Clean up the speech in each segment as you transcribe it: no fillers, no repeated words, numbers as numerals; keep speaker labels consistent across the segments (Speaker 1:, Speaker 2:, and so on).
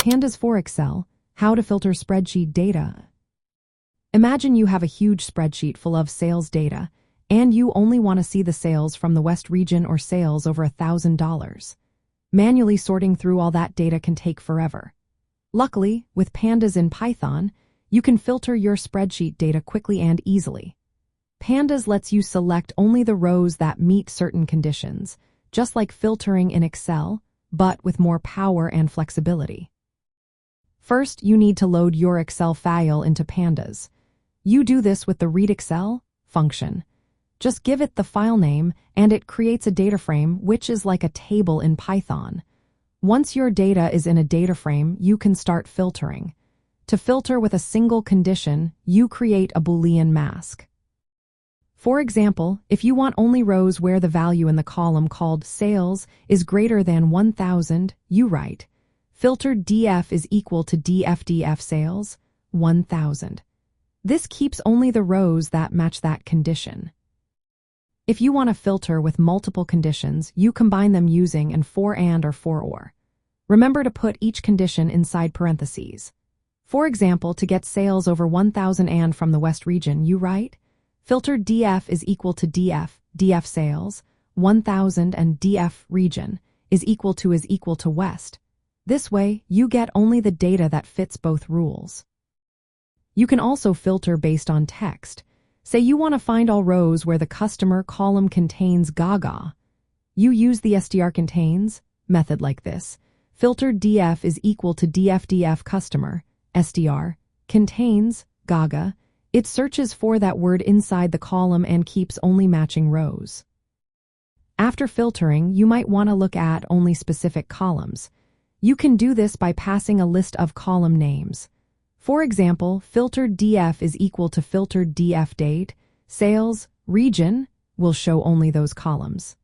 Speaker 1: Pandas for Excel, how to filter spreadsheet data. Imagine you have a huge spreadsheet full of sales data, and you only want to see the sales from the West region or sales over $1,000. Manually sorting through all that data can take forever. Luckily, with Pandas in Python, you can filter your spreadsheet data quickly and easily. Pandas lets you select only the rows that meet certain conditions, just like filtering in Excel, but with more power and flexibility. First, you need to load your Excel file into Pandas. You do this with the readexcel function. Just give it the file name, and it creates a DataFrame, which is like a table in Python. Once your data is in a DataFrame, you can start filtering. To filter with a single condition, you create a boolean mask. For example, if you want only rows where the value in the column called sales is greater than 1,000, you write filter df is equal to df sales 1,000. This keeps only the rows that match that condition. If you want to filter with multiple conditions, you combine them using an for and or for or. Remember to put each condition inside parentheses. For example, to get sales over 1,000 and from the West region, you write filter df is equal to df sales 1,000 and df region is equal to West. This way, you get only the data that fits both rules. You can also filter based on text. Say you want to find all rows where the customer column contains Gaga. You use the str.contains method like this. Filter df is equal to df customer, str, contains Gaga. It searches for that word inside the column and keeps only matching rows. After filtering, you might want to look at only specific columns. You can do this by passing a list of column names. For example, filtered df is equal to filtered df date, sales, region will show only those columns.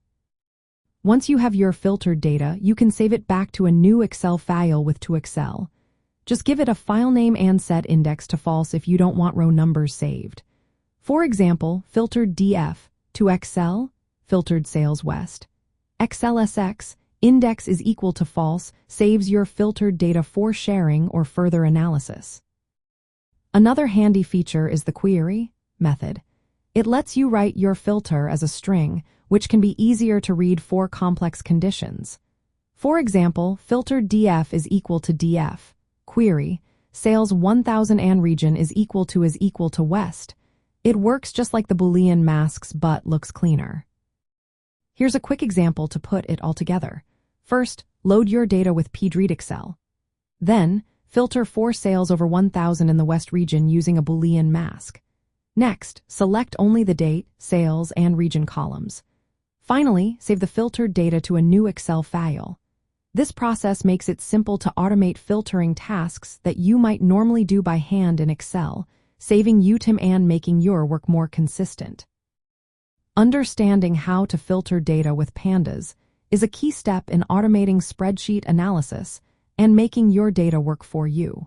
Speaker 1: Once you have your filtered data, you can save it back to a new Excel file with toexcel. Just give it a file name and set index to false if you don't want row numbers saved. For example, filtered df, toexcel, filtered sales west, xlsx, index is equal to false, saves your filtered data for sharing or further analysis. Another handy feature is the query method. It lets you write your filter as a string, which can be easier to read for complex conditions. For example, filtered df is equal to df, query, sales 1,000 and region is equal to West. It works just like the boolean masks but looks cleaner. Here's a quick example to put it all together. First, load your data with readexcel. Then, filter for sales over 1,000 in the West region using a boolean mask. Next, select only the date, sales, and region columns. Finally, save the filtered data to a new Excel file. This process makes it simple to automate filtering tasks that you might normally do by hand in Excel, saving you time and making your work more consistent. Understanding how to filter data with Pandas is a key step in automating spreadsheet analysis and making your data work for you.